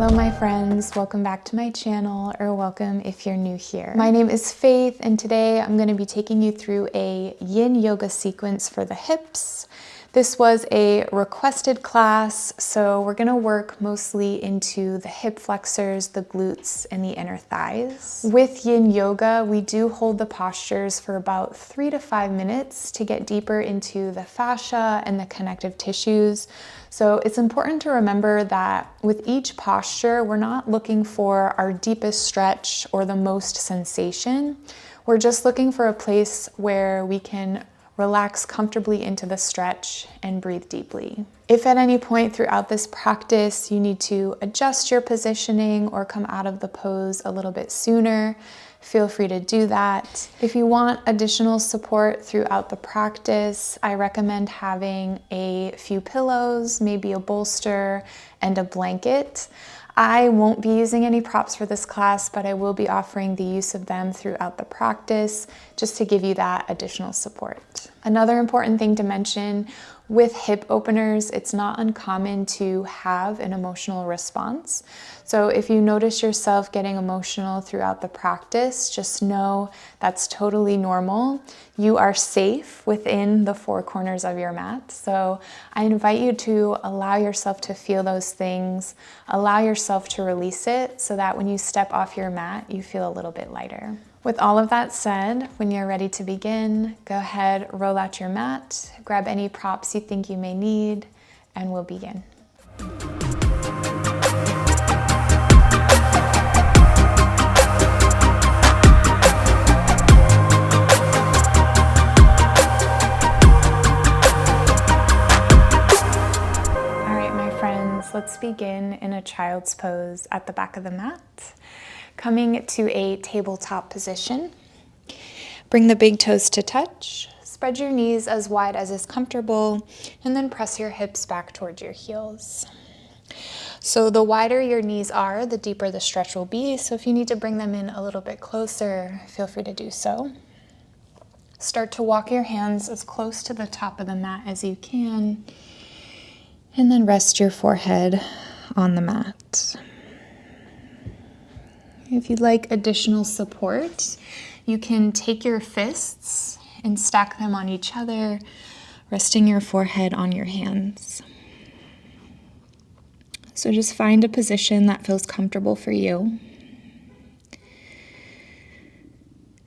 Hello my friends, welcome back to my channel, or welcome if you're new here. My name is Faith, and today I'm going to be taking you through a yin yoga sequence for the hips. This was a requested class, so we're going to work mostly into the hip flexors, the glutes, and the inner thighs. With yin yoga, we do hold the postures for about 3 to 5 minutes to get deeper into the fascia and the connective tissues. So it's important to remember that with each posture, we're not looking for our deepest stretch or the most sensation. We're just looking for a place where we can relax comfortably into the stretch and breathe deeply. If at any point throughout this practice you need to adjust your positioning or come out of the pose a little bit sooner, feel free to do that. If you want additional support throughout the practice, I recommend having a few pillows, maybe a bolster, and a blanket. I won't be using any props for this class, but I will be offering the use of them throughout the practice just to give you that additional support. Another important thing to mention, with hip openers, it's not uncommon to have an emotional response. So if you notice yourself getting emotional throughout the practice, just know that's totally normal. You are safe within the 4 corners of your mat. So I invite you to allow yourself to feel those things, allow yourself to release it so that when you step off your mat, you feel a little bit lighter. With all of that said, when you're ready to begin, go ahead, roll out your mat, grab any props you think you may need, and we'll begin. Let's begin in a child's pose at the back of the mat. Coming to a tabletop position. Bring the big toes to touch. Spread your knees as wide as is comfortable, and then press your hips back towards your heels. So the wider your knees are, the deeper the stretch will be. So if you need to bring them in a little bit closer, feel free to do so. Start to walk your hands as close to the top of the mat as you can. And then rest your forehead on the mat. If you'd like additional support, you can take your fists and stack them on each other, resting your forehead on your hands. So just find a position that feels comfortable for you.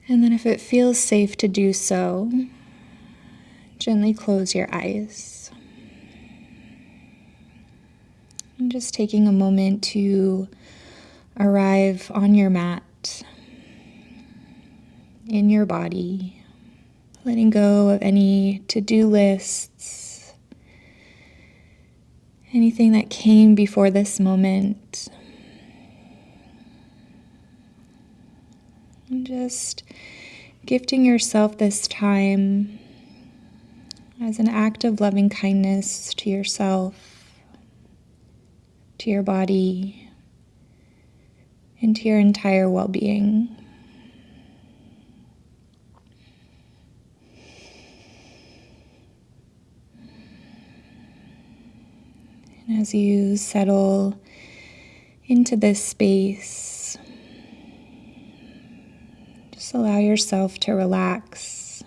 And then if it feels safe to do so, gently close your eyes. And just taking a moment to arrive on your mat, in your body, letting go of any to-do lists, anything that came before this moment. And just gifting yourself this time as an act of loving kindness to yourself, to your body, and to your entire well-being. And as you settle into this space, just allow yourself to relax,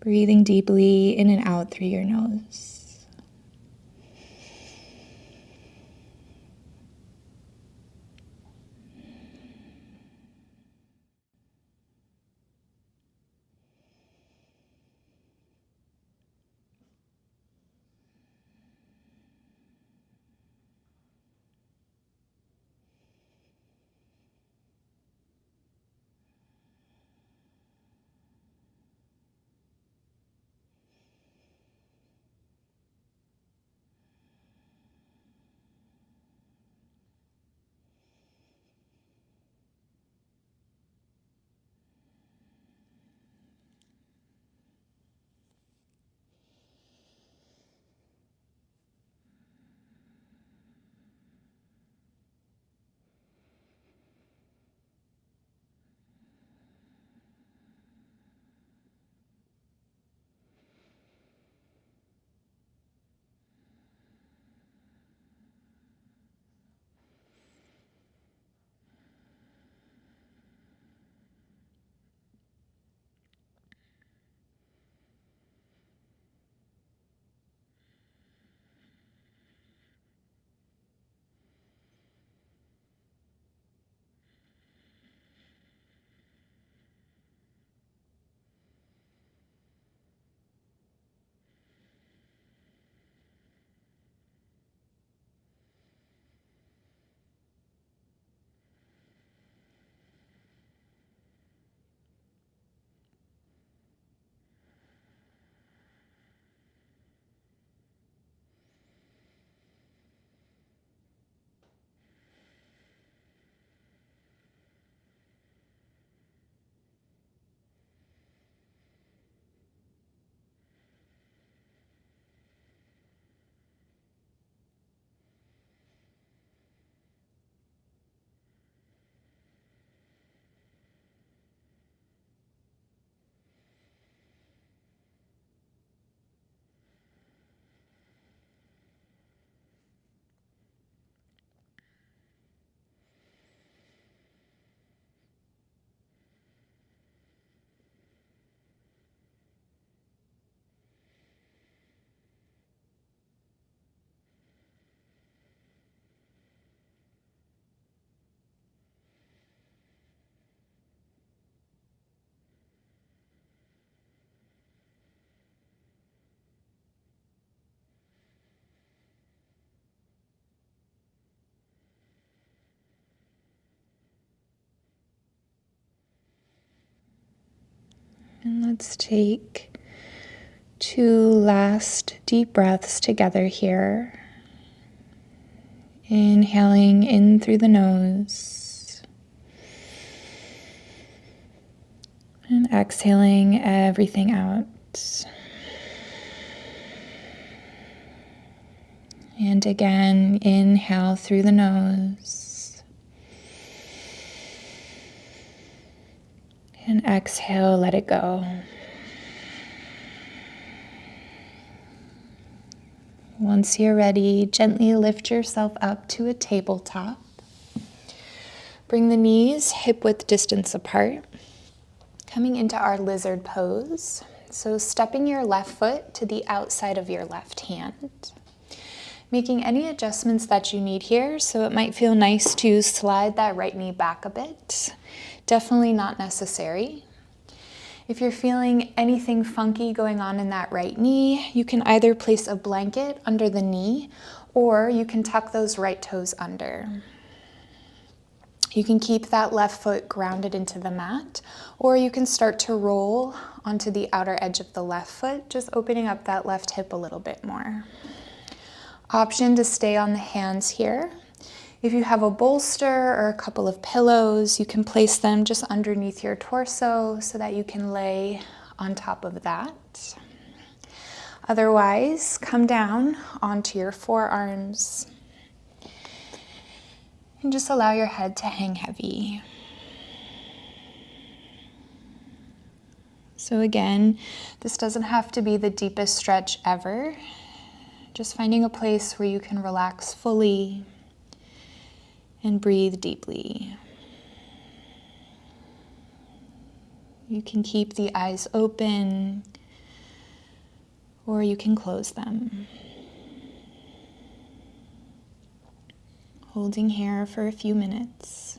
breathing deeply in and out through your nose. And let's take 2 last deep breaths together here. Inhaling in through the nose. And exhaling everything out. And again, inhale through the nose. And exhale, let it go. Once you're ready, gently lift yourself up to a tabletop. Bring the knees hip-width distance apart, coming into our lizard pose. So stepping your left foot to the outside of your left hand. Making any adjustments that you need here, so it might feel nice to slide that right knee back a bit. Definitely not necessary. If you're feeling anything funky going on in that right knee, you can either place a blanket under the knee or you can tuck those right toes under. You can keep that left foot grounded into the mat, or you can start to roll onto the outer edge of the left foot, just opening up that left hip a little bit more. Option to stay on the hands here. If you have a bolster or a couple of pillows, you can place them just underneath your torso so that you can lay on top of that. Otherwise, come down onto your forearms and just allow your head to hang heavy. So again, this doesn't have to be the deepest stretch ever. Just finding a place where you can relax fully and breathe deeply. You can keep the eyes open or you can close them. Holding here for a few minutes.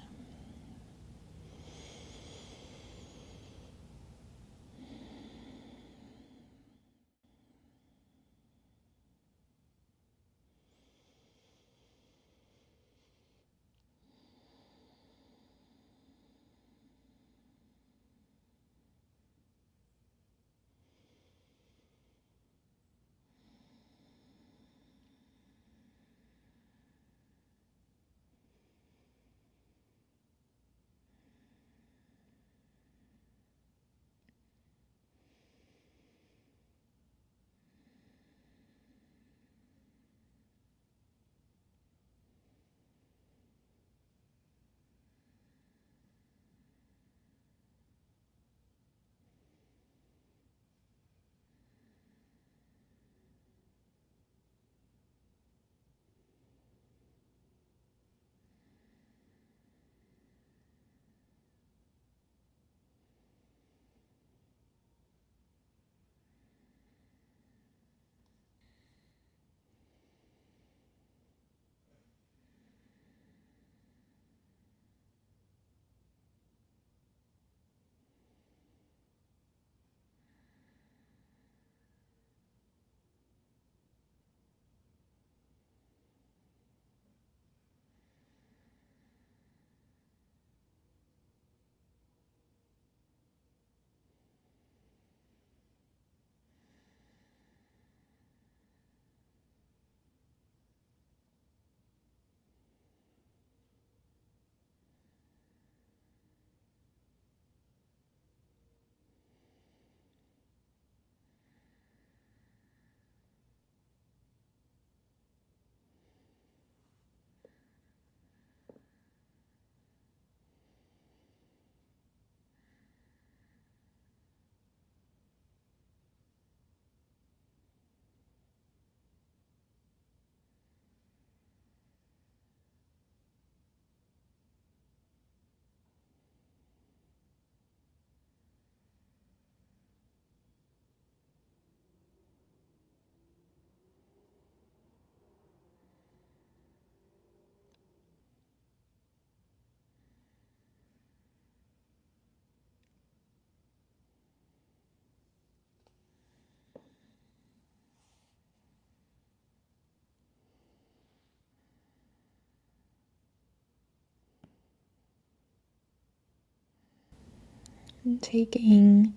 And taking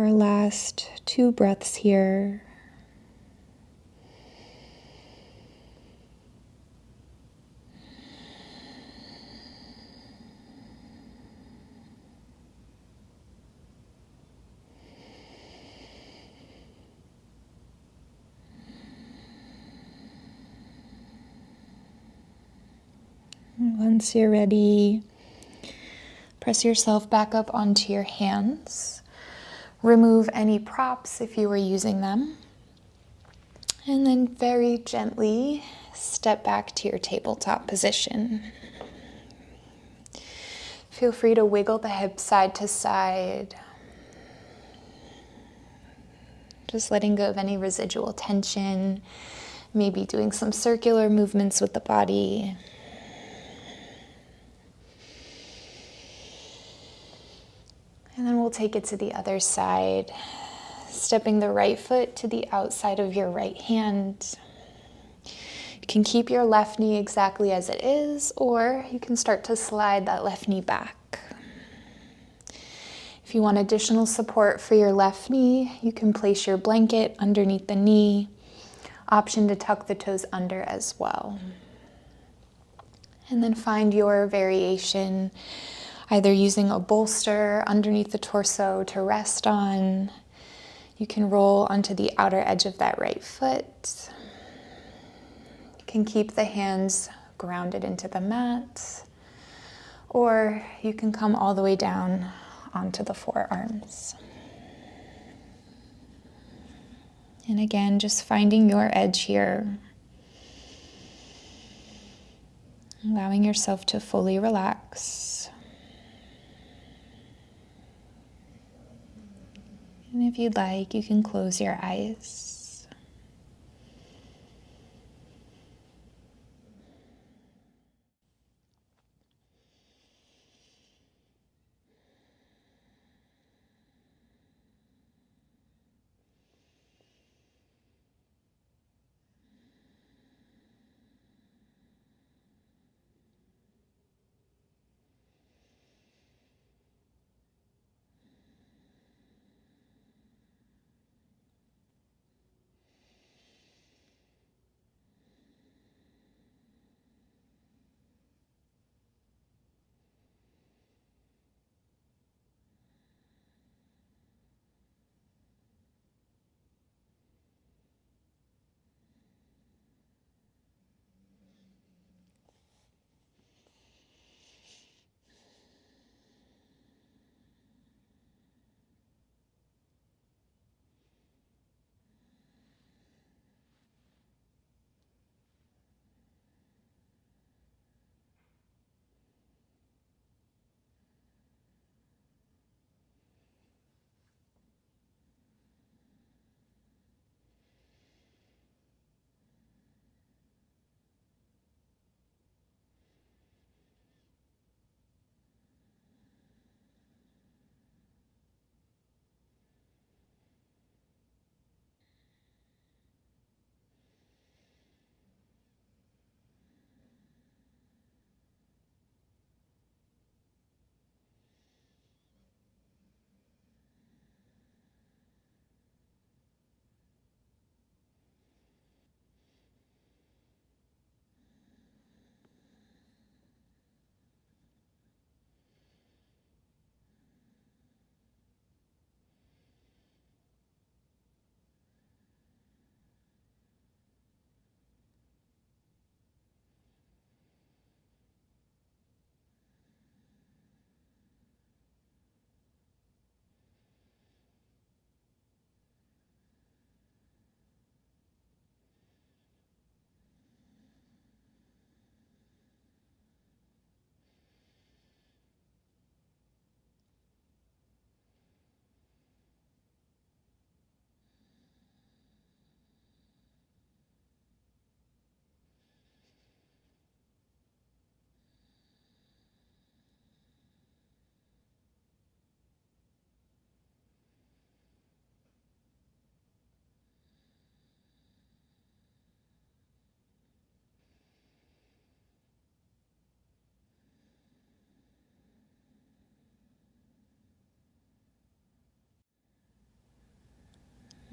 Our last 2 breaths here. Once you're ready, press yourself back up onto your hands. Remove any props if you were using them. And then very gently step back to your tabletop position. Feel free to wiggle the hips side to side. Just letting go of any residual tension. Maybe doing some circular movements with the body. And then we'll take it to the other side, stepping the right foot to the outside of your right hand. You can keep your left knee exactly as it is, or you can start to slide that left knee back. If you want additional support for your left knee, you can place your blanket underneath the knee. Option to tuck the toes under as well. And then find your variation, either using a bolster underneath the torso to rest on. You can roll onto the outer edge of that right foot. You can keep the hands grounded into the mat, or you can come all the way down onto the forearms. And again, just finding your edge here. Allowing yourself to fully relax. And if you'd like, you can close your eyes.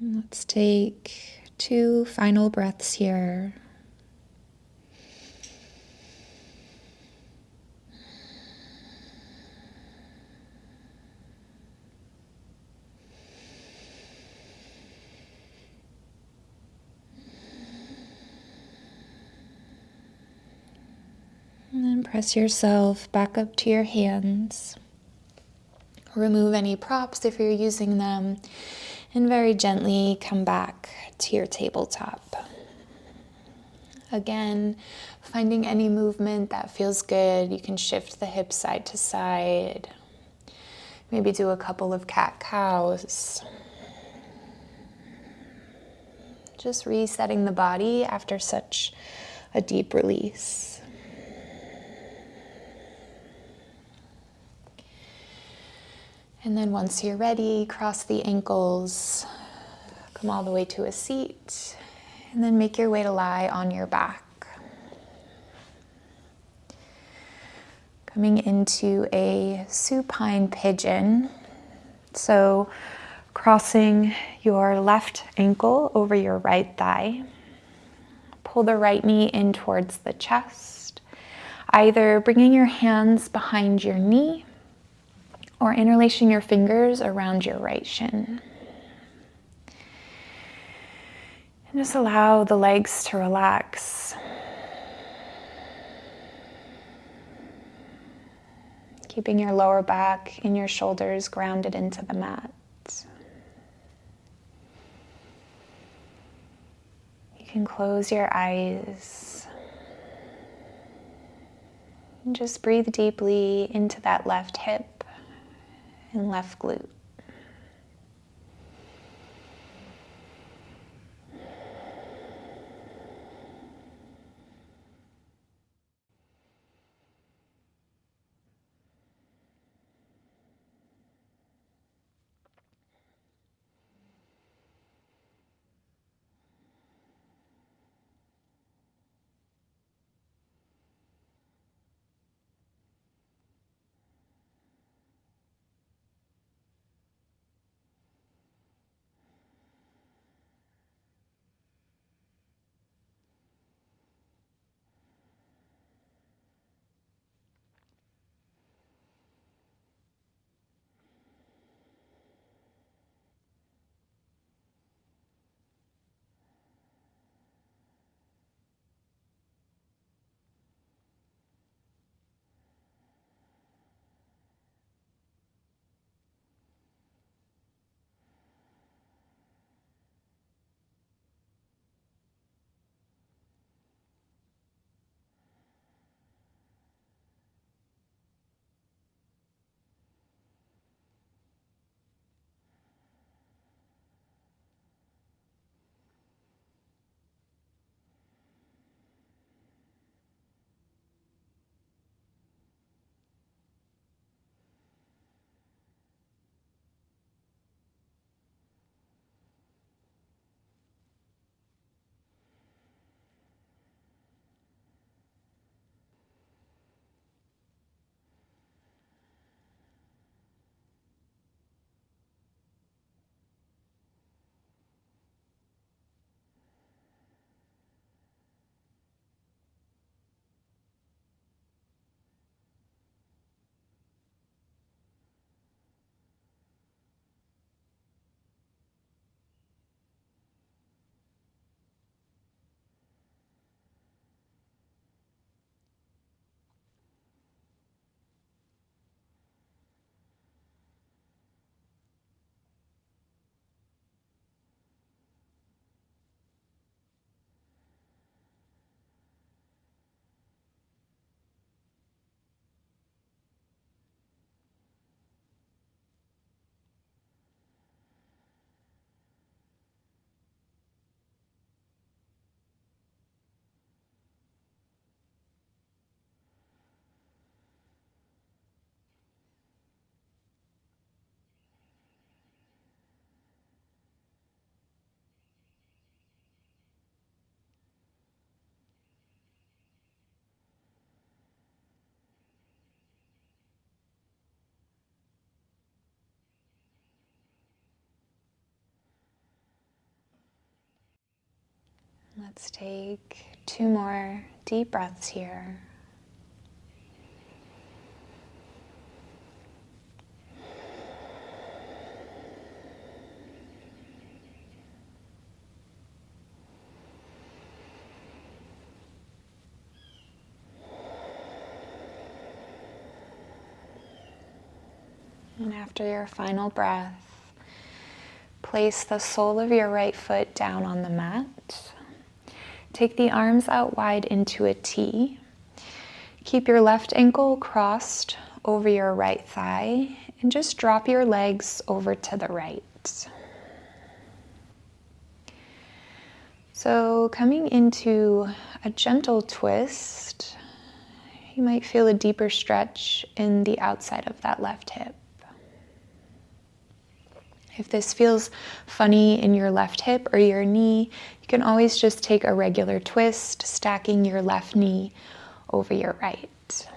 Let's take 2 final breaths here. And then press yourself back up to your hands. Remove any props if you're using them, and very gently come back to your tabletop. Again, finding any movement that feels good. You can shift the hips side to side. Maybe do a couple of cat-cows. Just resetting the body after such a deep release. And then once you're ready, cross the ankles, come all the way to a seat, and then make your way to lie on your back. Coming into a supine pigeon. So crossing your left ankle over your right thigh. Pull the right knee in towards the chest, either bringing your hands behind your knee or interlacing your fingers around your right shin. And just allow the legs to relax. Keeping your lower back and your shoulders grounded into the mat. You can close your eyes. And just breathe deeply into that left hip and left glute. Let's take 2 more deep breaths here. And after your final breath, place the sole of your right foot down on the mat. Take the arms out wide into a T. Keep your left ankle crossed over your right thigh and just drop your legs over to the right. So coming into a gentle twist, you might feel a deeper stretch in the outside of that left hip. If this feels funny in your left hip or your knee, you can always just take a regular twist, stacking your left knee over your right.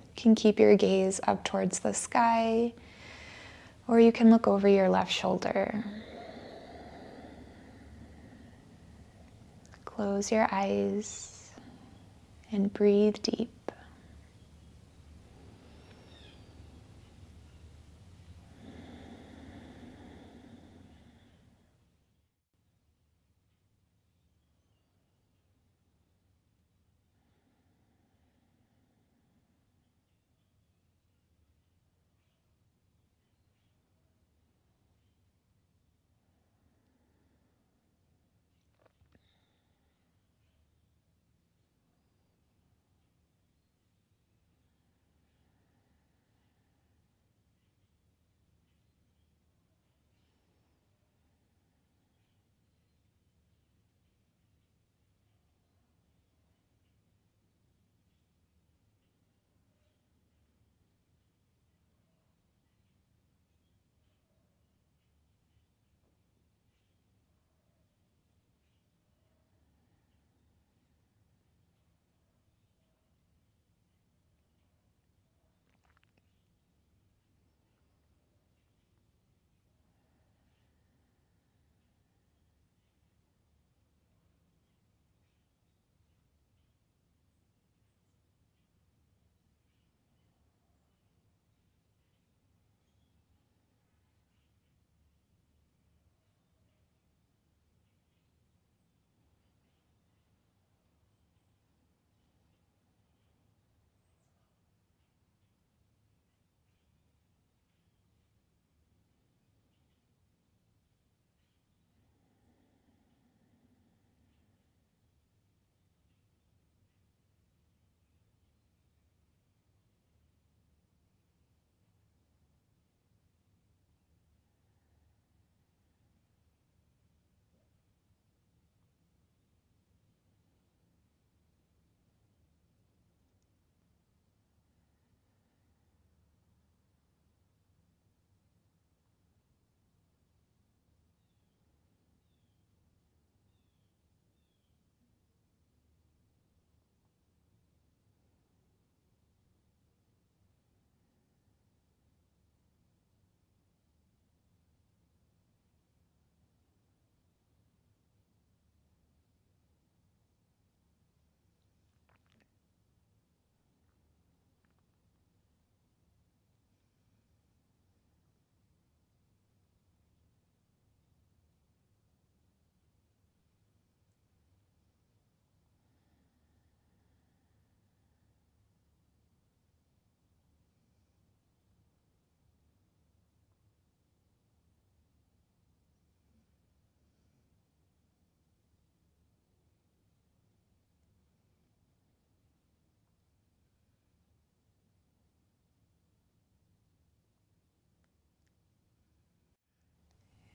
You can keep your gaze up towards the sky, or you can look over your left shoulder. Close your eyes and breathe deep.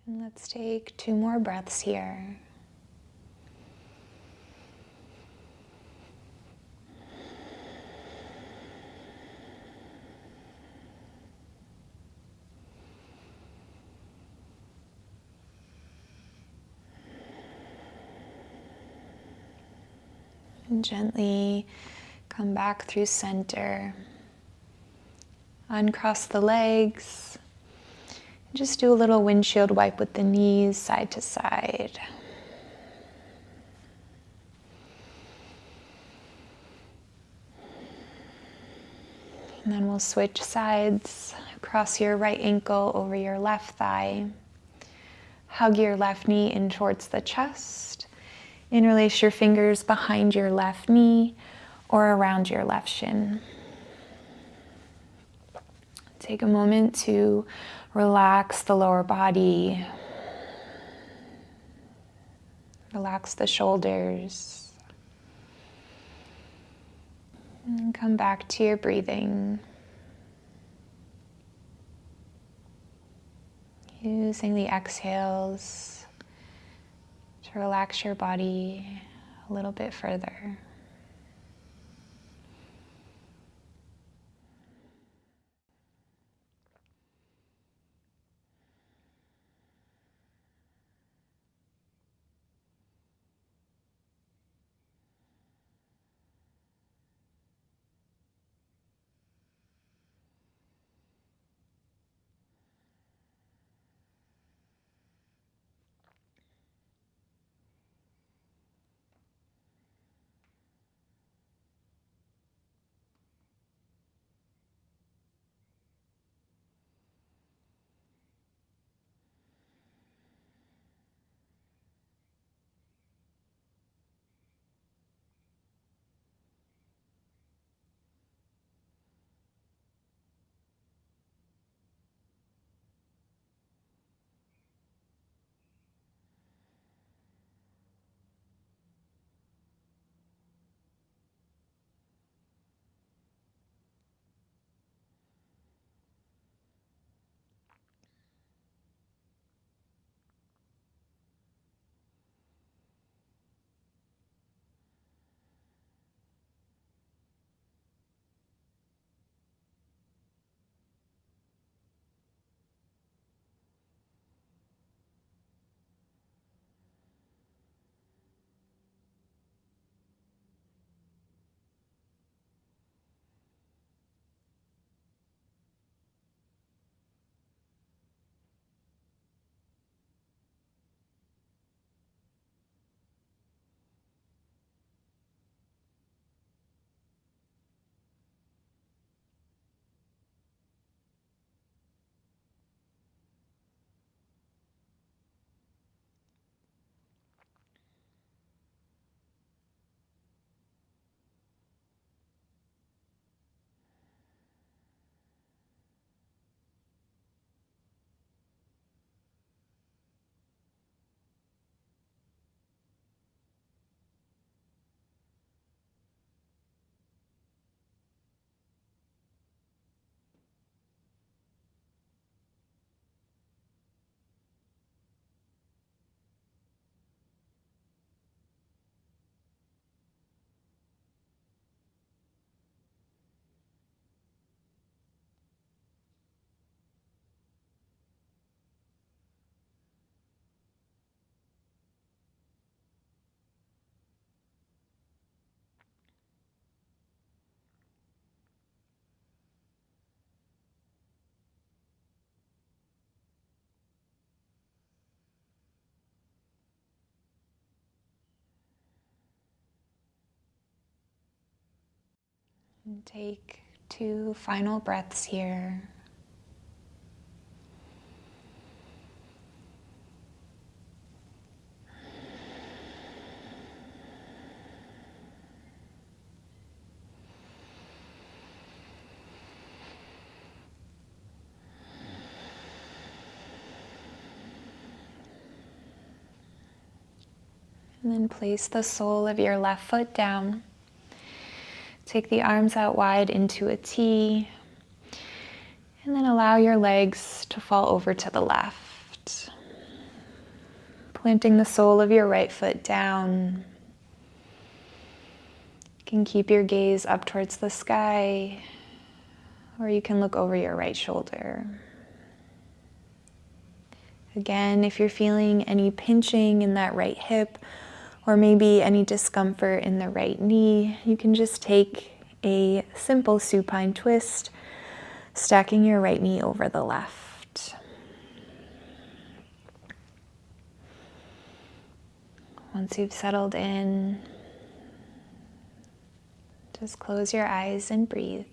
And let's take 2 more breaths here. And gently come back through center. Uncross the legs Just do a little windshield wipe with the knees side to side. And then we'll switch sides. Cross your right ankle over your left thigh. Hug your left knee in towards the chest. Interlace your fingers behind your left knee or around your left shin. Take a moment to relax the lower body. Relax the shoulders. And come back to your breathing. Using the exhales to relax your body a little bit further. And take 2 final breaths here. And then place the sole of your left foot down. Take the arms out wide into a T. And then allow your legs to fall over to the left. Planting the sole of your right foot down. You can keep your gaze up towards the sky, or you can look over your right shoulder. Again, if you're feeling any pinching in that right hip, or maybe any discomfort in the right knee, you can just take a simple supine twist, stacking your right knee over the left. Once you've settled in, just close your eyes and breathe.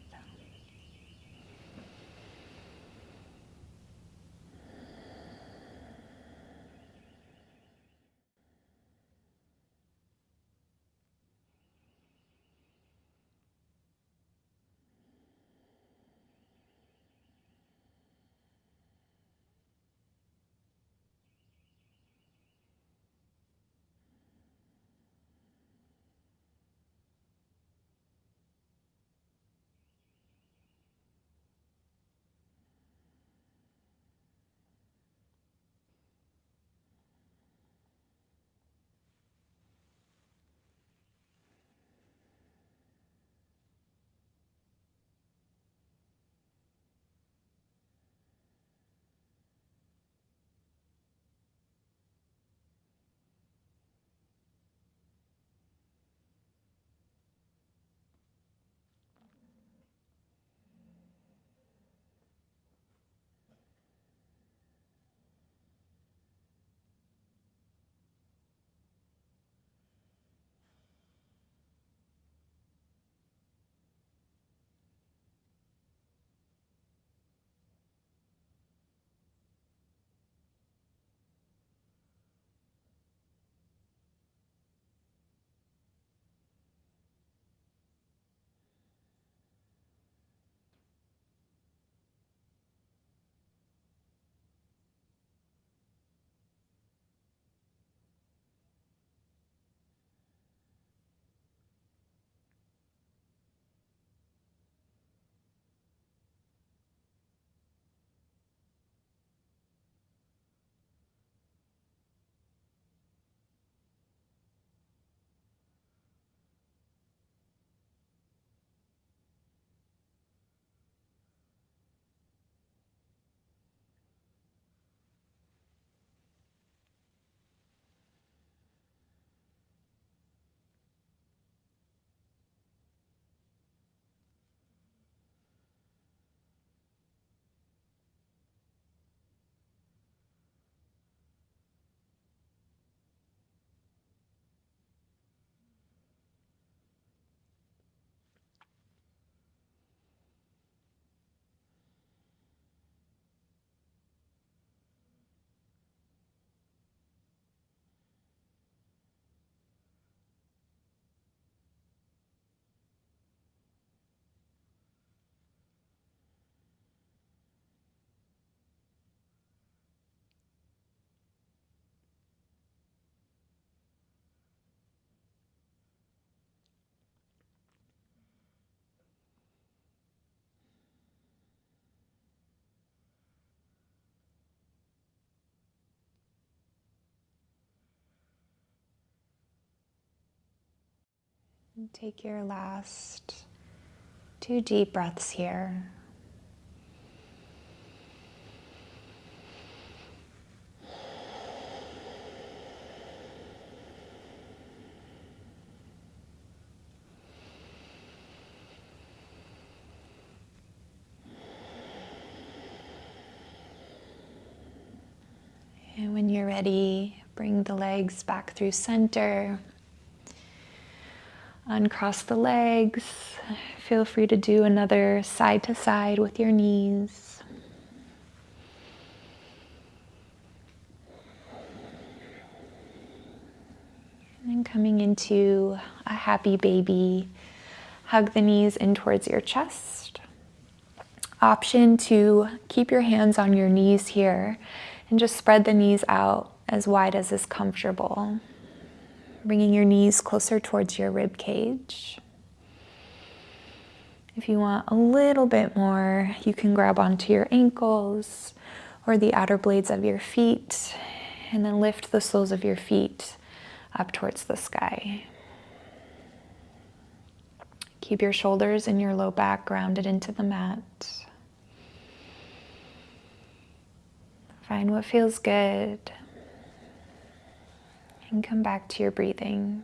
And take your last 2 deep breaths here. And when you're ready, bring the legs back through center. Uncross the legs. Feel free to do another side to side with your knees. And then coming into a happy baby, hug the knees in towards your chest. Option to keep your hands on your knees here and just spread the knees out as wide as is comfortable. Bringing your knees closer towards your rib cage. If you want a little bit more, you can grab onto your ankles or the outer blades of your feet and then lift the soles of your feet up towards the sky. Keep your shoulders and your low back grounded into the mat. Find what feels good and come back to your breathing.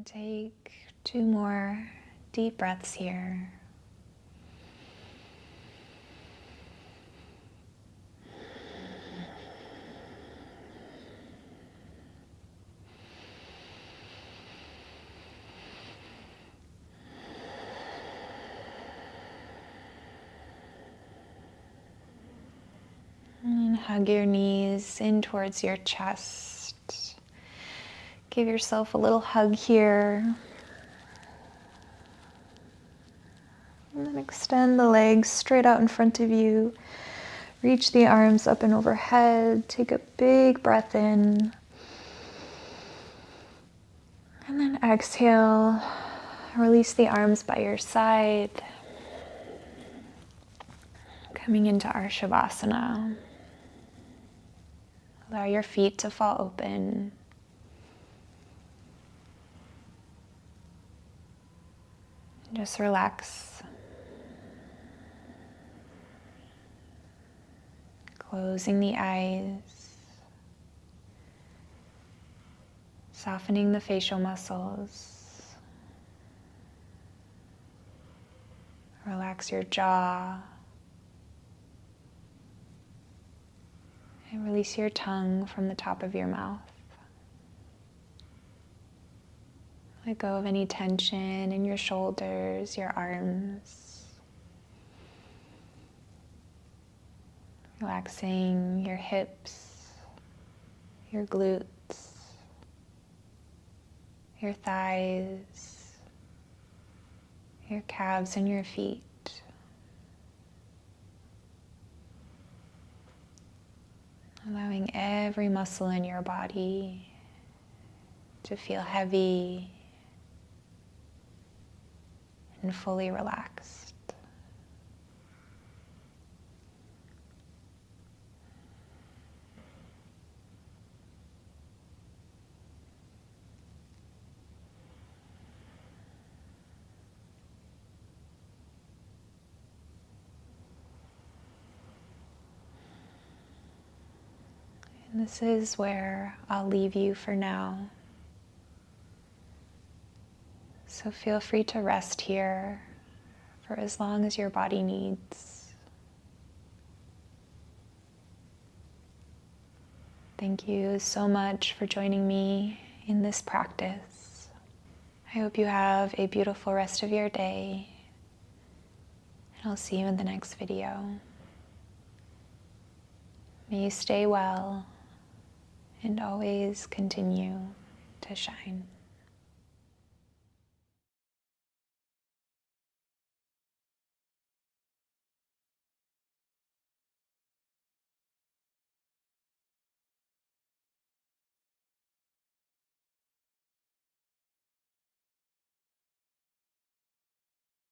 Take 2 more deep breaths here. And hug your knees in towards your chest. Give yourself a little hug here. And then extend the legs straight out in front of you. Reach the arms up and overhead. Take a big breath in. And then exhale. Release the arms by your side. Coming into our Shavasana. Allow your feet to fall open. Just relax. Closing the eyes. Softening the facial muscles. Relax your jaw. And release your tongue from the top of your mouth. Let go of any tension in your shoulders, your arms. Relaxing your hips, your glutes, your thighs, your calves and your feet. Allowing every muscle in your body to feel heavy and fully relaxed. And this is where I'll leave you for now. So feel free to rest here for as long as your body needs. Thank you so much for joining me in this practice. I hope you have a beautiful rest of your day, and I'll see you in the next video. May you stay well and always continue to shine.